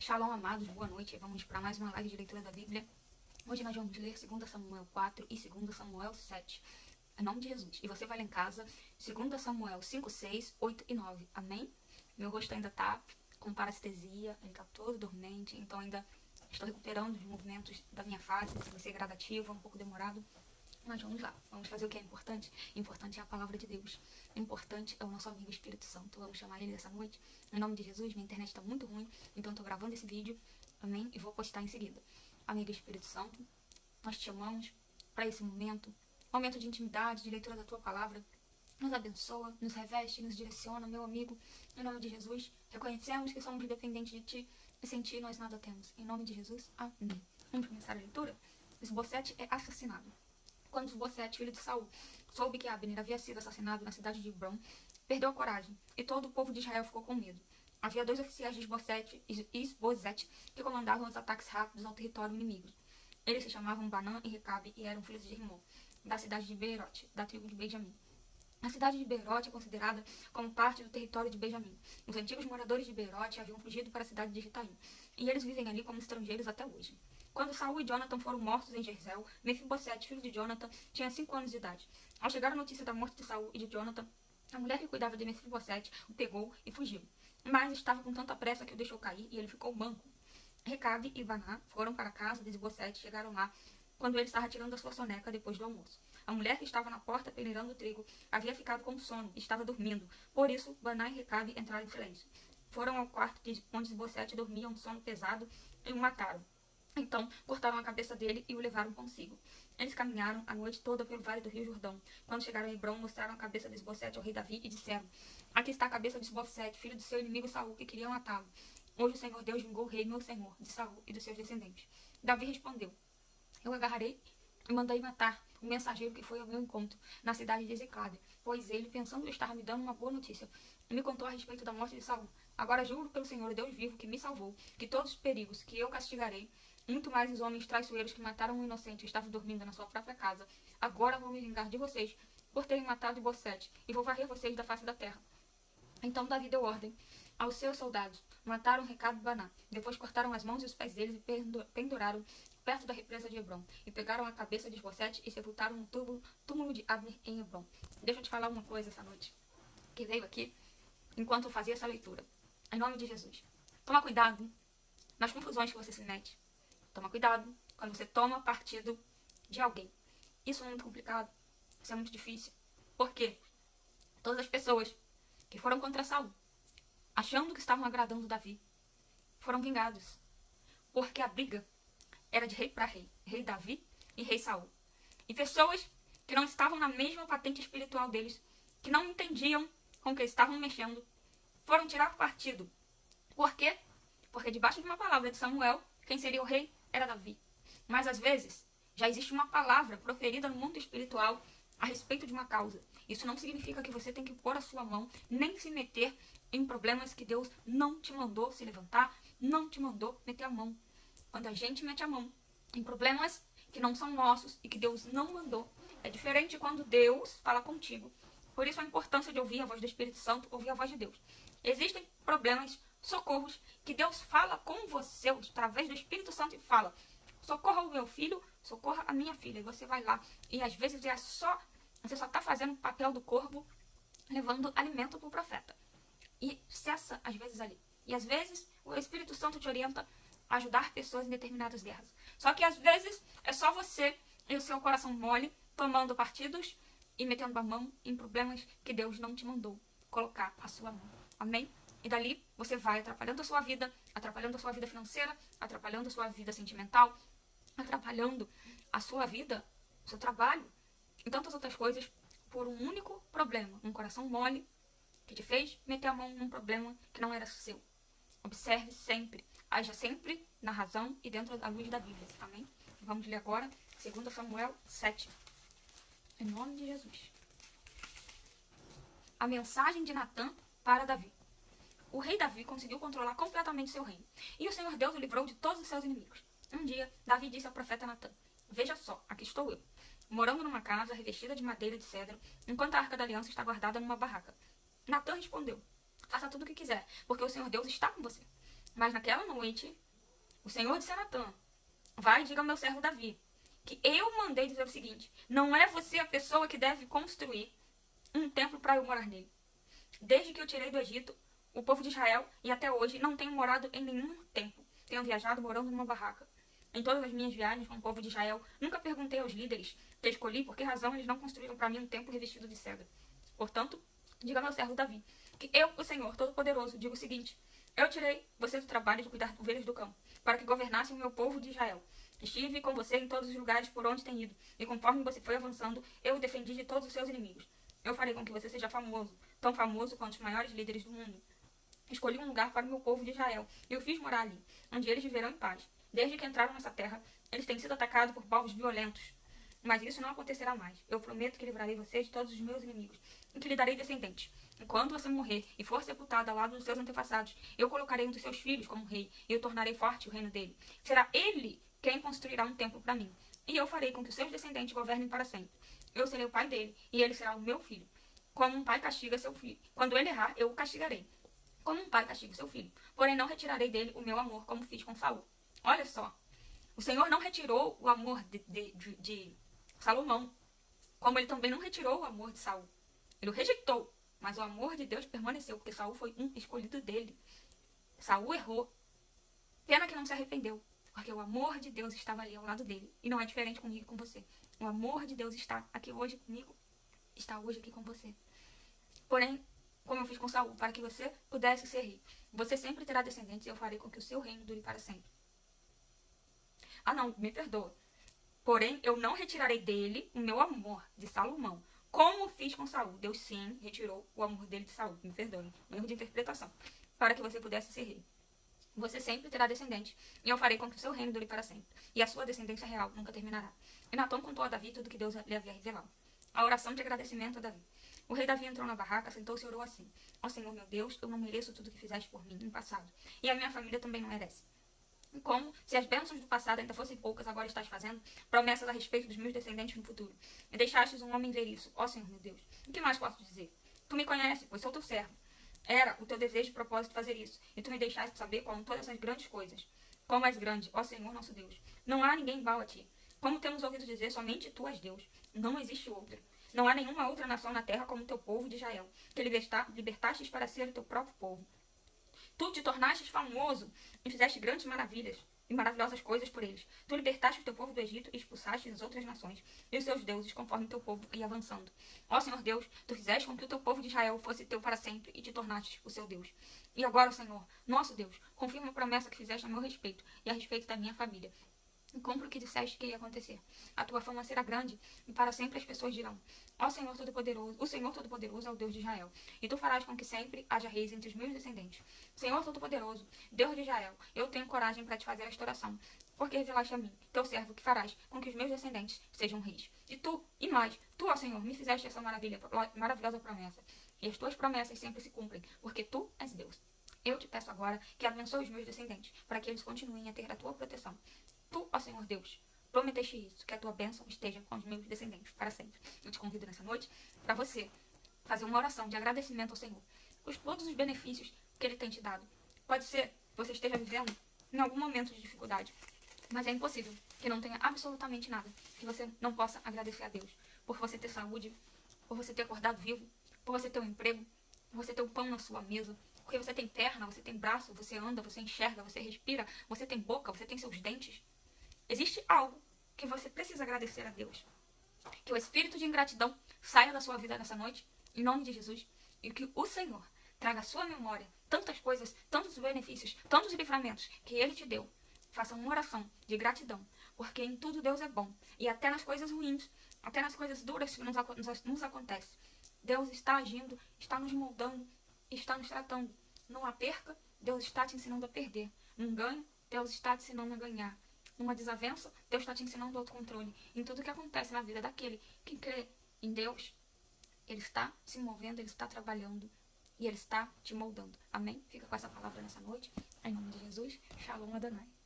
Shalom, amados, boa noite. Vamos para mais uma live de leitura da Bíblia. Hoje nós vamos ler 2 Samuel 4 e 2 Samuel 7. Em nome de Jesus. E você vai lá em casa, 2 Samuel 5, 6, 8 e 9. Amém? Meu rosto ainda tá com parestesia, ele tá todo dormente, então ainda estou recuperando os movimentos da minha face. Se vai ser gradativo, é um pouco demorado. Mas vamos lá, vamos fazer o que é importante. Importante é a palavra de Deus. Importante é o nosso amigo Espírito Santo. Vamos chamar ele dessa noite. Em nome de Jesus, minha internet está muito ruim, então estou gravando esse vídeo, amém? E vou postar em seguida. Amigo Espírito Santo, nós te chamamos para esse momento de intimidade, de leitura da tua palavra. Nos abençoa, nos reveste, nos direciona, meu amigo. Em nome de Jesus, reconhecemos que somos dependentes de ti e sem ti nós nada temos. Em nome de Jesus, amém. Vamos começar a leitura? Esbocete é assassinado. Quando Esbocete, filho de Saul, soube que Abner havia sido assassinado na cidade de Hebrom, perdeu a coragem, e todo o povo de Israel ficou com medo. Havia 2 oficiais de Esbozete que comandavam os ataques rápidos ao território inimigo. Eles se chamavam Banã e Recabe e eram filhos de Rimon, da cidade de Beerote, da tribo de Benjamim. A cidade de Beerote é considerada como parte do território de Benjamim. Os antigos moradores de Beerote haviam fugido para a cidade de Gitaim, e eles vivem ali como estrangeiros até hoje. Quando Saul e Jonathan foram mortos em Jezreel, Mefibosete, filho de Jonathan, tinha 5 anos de idade. Ao chegar a notícia da morte de Saul e de Jonathan, a mulher que cuidava de Mefibosete o pegou e fugiu. Mas estava com tanta pressa que o deixou cair e ele ficou manco. Recabe e Baná foram para a casa de Esbocete e chegaram lá quando ele estava tirando a sua soneca depois do almoço. A mulher que estava na porta peneirando o trigo havia ficado com sono e estava dormindo. Por isso, Baná e Recabe entraram em silêncio. Foram ao quarto onde Esbocete dormia um sono pesado e o mataram. Então, cortaram a cabeça dele e o levaram consigo. Eles caminharam a noite toda pelo vale do rio Jordão. Quando chegaram a Hebrom, mostraram a cabeça de Esbocete ao rei Davi e disseram: Aqui está a cabeça de Esbocete, filho do seu inimigo Saul, que queria matá-lo. Hoje o Senhor Deus vingou o rei, meu senhor, de Saul e dos seus descendentes. Davi respondeu: Eu agarrarei e mandei matar o mensageiro que foi ao meu encontro na cidade de Ziclague, pois ele, pensando estar me dando uma boa notícia, me contou a respeito da morte de Saul. Agora juro pelo Senhor Deus vivo que me salvou, que todos os perigos que eu castigarei, muito mais os homens traiçoeiros que mataram um inocente e estavam dormindo na sua própria casa, agora vou me vingar de vocês por terem matado Esbocete e vou varrer vocês da face da terra. Então Davi deu ordem aos seus soldados, mataram Recabe e Baná. Depois cortaram as mãos e os pés deles e penduraram perto da represa de Hebrom. E pegaram a cabeça de Esbocete e sepultaram no túmulo de Abner em Hebrom. Deixa eu te falar uma coisa essa noite, que veio aqui enquanto eu fazia essa leitura. Em nome de Jesus. Toma cuidado nas confusões que você se mete. Toma cuidado quando você toma partido de alguém. Isso é muito complicado. Isso é muito difícil. Por quê? Todas as pessoas que foram contra Saul, achando que estavam agradando Davi, foram vingados. Porque a briga era de rei para rei. Rei Davi e rei Saul. E pessoas que não estavam na mesma patente espiritual deles, que não entendiam com o que estavam mexendo, foram tirar partido. Por quê? Porque debaixo de uma palavra de Samuel, quem seria o rei era Davi. Mas às vezes, já existe uma palavra proferida no mundo espiritual a respeito de uma causa. Isso não significa que você tem que pôr a sua mão, nem se meter em problemas que Deus não te mandou se levantar, não te mandou meter a mão. Quando a gente mete a mão em problemas que não são nossos e que Deus não mandou, é diferente quando Deus fala contigo. Por isso a importância de ouvir a voz do Espírito Santo, ouvir a voz de Deus. Existem problemas, socorros, que Deus fala com você através do Espírito Santo e fala: socorra o meu filho, socorra a minha filha. E você vai lá e às vezes você só está fazendo o papel do corvo, levando alimento para o profeta. E cessa às vezes ali. E às vezes o Espírito Santo te orienta a ajudar pessoas em determinadas guerras. Só que às vezes é só você e o seu coração mole tomando partidos e metendo a mão em problemas que Deus não te mandou colocar a sua mão. Amém? E dali você vai atrapalhando a sua vida financeira, atrapalhando a sua vida sentimental, atrapalhando a sua vida, o seu trabalho e tantas outras coisas por um único problema. Um coração mole que te fez meter a mão num problema que não era seu. Observe sempre, haja sempre na razão e dentro da luz da Bíblia. Amém? Vamos ler agora 2 Samuel 7. Em nome de Jesus. A mensagem de Natã para Davi. O rei Davi conseguiu controlar completamente seu reino, e o Senhor Deus o livrou de todos os seus inimigos. Um dia, Davi disse ao profeta Natã: Veja só, aqui estou eu, morando numa casa revestida de madeira de cedro, enquanto a Arca da Aliança está guardada numa barraca. Natã respondeu: Faça tudo o que quiser, porque o Senhor Deus está com você. Mas naquela noite, o Senhor disse a Natã, vai e diga ao meu servo Davi, que eu mandei dizer o seguinte, não é você a pessoa que deve construir um templo para eu morar nele. Desde que eu tirei do Egito, o povo de Israel, e até hoje, não tenho morado em nenhum templo. Tenho viajado morando numa barraca. Em todas as minhas viagens com o povo de Israel, nunca perguntei aos líderes que escolhi por que razão eles não construíram para mim um templo revestido de cedro. Portanto, diga ao meu servo Davi, que eu, o Senhor Todo-Poderoso, digo o seguinte, eu tirei você do trabalho de cuidar de ovelhas do campo, para que governasse o meu povo de Israel. Estive com você em todos os lugares por onde tem ido, e conforme você foi avançando, eu o defendi de todos os seus inimigos. Eu farei com que você seja famoso, tão famoso quanto os maiores líderes do mundo. Escolhi um lugar para o meu povo de Israel, e o fiz morar ali, onde eles viverão em paz. Desde que entraram nessa terra, eles têm sido atacados por povos violentos. Mas isso não acontecerá mais. Eu prometo que livrarei você de todos os meus inimigos, e que lhe darei descendentes. Enquanto você morrer e for sepultado ao lado dos seus antepassados, eu colocarei um dos seus filhos como rei, e eu tornarei forte o reino dele. Será ele quem construirá um templo para mim, e eu farei com que os seus descendentes governem para sempre. Eu serei o pai dele, e ele será o meu filho. Como um pai castiga seu filho. Quando ele errar, eu o castigarei. Como um pai castiga seu filho. Porém, não retirarei dele o meu amor, como fiz com Saul. Olha só. O Senhor não retirou o amor de Salomão, como ele também não retirou o amor de Saul. Ele o rejeitou, mas o amor de Deus permaneceu, porque Saul foi um escolhido dele. Saul errou. Pena que não se arrependeu, porque o amor de Deus estava ali ao lado dele. E não é diferente comigo e com você. O amor de Deus está aqui hoje comigo, está hoje aqui com você. Porém, como eu fiz com Saul, para que você pudesse ser rei. Você sempre terá descendentes e eu farei com que o seu reino dure para sempre. Ah não, me perdoa. Porém, eu não retirarei dele o meu amor de Salomão, como fiz com Saul. Deus sim retirou o amor dele de Saul. Me perdoe, erro de interpretação. Para que você pudesse ser rei. Você sempre terá descendentes, e eu farei com que o seu reino dure para sempre. E a sua descendência real nunca terminará. E Natã contou a Davi tudo que Deus lhe havia revelado. A oração de agradecimento a Davi. O rei Davi entrou na barraca, sentou-se e orou assim. Ó Senhor meu Deus, eu não mereço tudo que fizeste por mim no passado. E a minha família também não merece. Como, se as bênçãos do passado ainda fossem poucas, agora estás fazendo promessas a respeito dos meus descendentes no futuro. E deixastes um homem ver isso. Ó Senhor meu Deus, o que mais posso dizer? Tu me conheces, pois sou teu servo. Era o teu desejo e propósito fazer isso. E tu me deixaste saber como todas essas grandes coisas. Como és grande, ó Senhor nosso Deus. Não há ninguém igual a ti. Como temos ouvido dizer, somente tu és Deus. Não existe outro. Não há nenhuma outra nação na terra como o teu povo de Israel, que libertastes para ser o teu próprio povo. Tu te tornastes famoso e fizeste grandes maravilhas e maravilhosas coisas por eles. Tu libertaste o teu povo do Egito e expulsaste as outras nações e os seus deuses, conforme o teu povo ia avançando. Ó Senhor Deus, tu fizeste com que o teu povo de Israel fosse teu para sempre e te tornastes o seu Deus. E agora, Senhor, nosso Deus, confirma a promessa que fizeste a meu respeito e a respeito da minha família. E cumpra o que disseste que ia acontecer. A tua fama será grande, e para sempre as pessoas dirão, ó Senhor Todo-Poderoso, o Senhor Todo-Poderoso é o Deus de Israel. E tu farás com que sempre haja reis entre os meus descendentes. Senhor Todo-Poderoso, Deus de Israel, eu tenho coragem para te fazer esta oração, porque revelaste a mim, teu servo, que farás com que os meus descendentes sejam reis. E tu, e mais, tu, ó Senhor, me fizeste essa maravilhosa promessa. E as tuas promessas sempre se cumprem, porque tu és Deus. Eu te peço agora que abençoe os meus descendentes, para que eles continuem a ter a tua proteção. Tu, ó Senhor Deus, prometeste isso, que a tua bênção esteja com os meus descendentes para sempre. Eu te convido nessa noite para você fazer uma oração de agradecimento ao Senhor por todos os benefícios que Ele tem te dado. Pode ser que você esteja vivendo em algum momento de dificuldade, mas é impossível que não tenha absolutamente nada que você não possa agradecer a Deus por você ter saúde, por você ter acordado vivo, por você ter um emprego, por você ter o pão na sua mesa, porque você tem perna, você tem braço, você anda, você enxerga, você respira, você tem boca, você tem seus dentes. Existe algo que você precisa agradecer a Deus. Que o espírito de ingratidão saia da sua vida nessa noite, em nome de Jesus, e que o Senhor traga à sua memória tantas coisas, tantos benefícios, tantos livramentos que Ele te deu. Faça uma oração de gratidão, porque em tudo Deus é bom, e até nas coisas ruins, até nas coisas duras que nos acontecem. Deus está agindo, está nos moldando, está nos tratando. Numa perca, Deus está te ensinando a perder. Num ganho, Deus está te ensinando a ganhar. Numa desavença, Deus está te ensinando o autocontrole. Em tudo que acontece na vida daquele que crê em Deus, Ele está se movendo, Ele está trabalhando e Ele está te moldando. Amém? Fica com essa palavra nessa noite. Em nome de Jesus. Shalom Adonai.